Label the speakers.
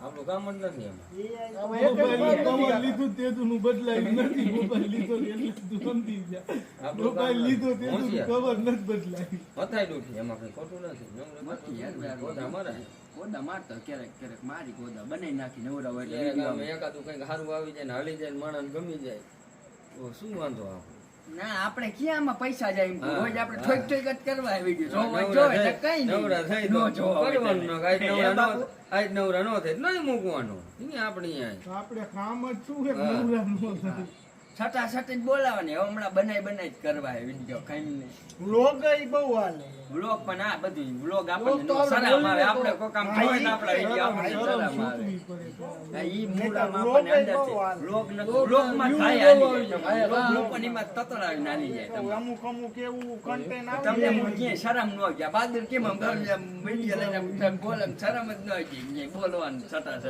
Speaker 1: આપણું કામ જ નથી એમાં.
Speaker 2: મોબાઈલ લીધું તે તું બદલાયું નથી. મોબાઈલ લીધો એટલે તું સમજી જા. મોબાઈલ લીધો તે તું ખબર નથી બદલાઈ.
Speaker 1: મથાઈ દુખી એમાં કઈ ખોટું નથી. ગોદા મરાય.
Speaker 3: ગોદા મારતો ક્યારેક ક્યારેક મારી ગોદા બનાવી નાખી નવરા હોય
Speaker 1: ક્યારેક
Speaker 3: એટલે
Speaker 1: આમ એકાદું કંઈક સારું આવી જાય ને હાલી જાય ને માણસ ગમી જાય તો શું વાંધો આપણે?
Speaker 3: ના આપણે ક્યાં આમાં પૈસા જાય એમ?
Speaker 1: હા,
Speaker 3: રોજ આપણે
Speaker 1: હા.
Speaker 3: ઠોક ઠોક જ કરવા આવી ગયું
Speaker 1: નવરા
Speaker 3: જોવે
Speaker 1: થાય-
Speaker 3: એટલે કઈ નહીં.
Speaker 1: નવરા થાય
Speaker 3: નો
Speaker 1: તો
Speaker 3: જોવા હોય
Speaker 1: કરવાનું ન, આજ
Speaker 3: ત્યારે.
Speaker 1: નવરા
Speaker 3: એ બાપુ,
Speaker 1: ન- આજ નવરા ન થાય તો નહીં મૂકવાનું. ઈ આપણી આ.
Speaker 2: આપણે કામ જ શું કે
Speaker 1: હા.
Speaker 2: નવરા નો થાય.
Speaker 3: છટા છટ જ બોલાવાની હવે હમણાં બનાવી જ કરવા હે વિડીયો કઈ નહીં.
Speaker 2: વ્લોગ ય બહુ હાલે.
Speaker 3: વ્લોગ પણ આ બધું વ્લોગ
Speaker 2: વ્લોગ
Speaker 3: આપણને
Speaker 2: તો
Speaker 3: શરમ આવે.
Speaker 2: બોલીએ તો-
Speaker 3: આપણે કોઈ કામ
Speaker 2: હા,
Speaker 3: જોવે
Speaker 2: ઈ-
Speaker 3: ને આપણા વિડીયો આપણને
Speaker 2: શરમ
Speaker 3: શરમ આવે.
Speaker 2: છૂટવી પડે.
Speaker 3: હા, ઈ મૂળામાં
Speaker 2: વ્લોગ
Speaker 3: આપણને
Speaker 2: ય બહુ
Speaker 3: અંદરથી
Speaker 2: હાલે.
Speaker 3: વ્લોગ નથી.
Speaker 2: વ્લોગ
Speaker 3: વ્લોગમાં
Speaker 2: view
Speaker 3: થાય
Speaker 2: બહુ
Speaker 3: હાલી જાય.
Speaker 2: આવે.
Speaker 3: વ્લોગ લોકોની એમાં તતડાવી નાલી જાય તમને.
Speaker 2: અમુક અમુક એવું કન્ટેન્ટ આવે
Speaker 3: તમને
Speaker 2: ને.
Speaker 3: હું ક્યાંય શરમ ન ગયા. બહાદુર કેમ આમ વિડીયો લઈને આમ બોલે આમ શરમ જ ન આવી. બોલવાનું છટા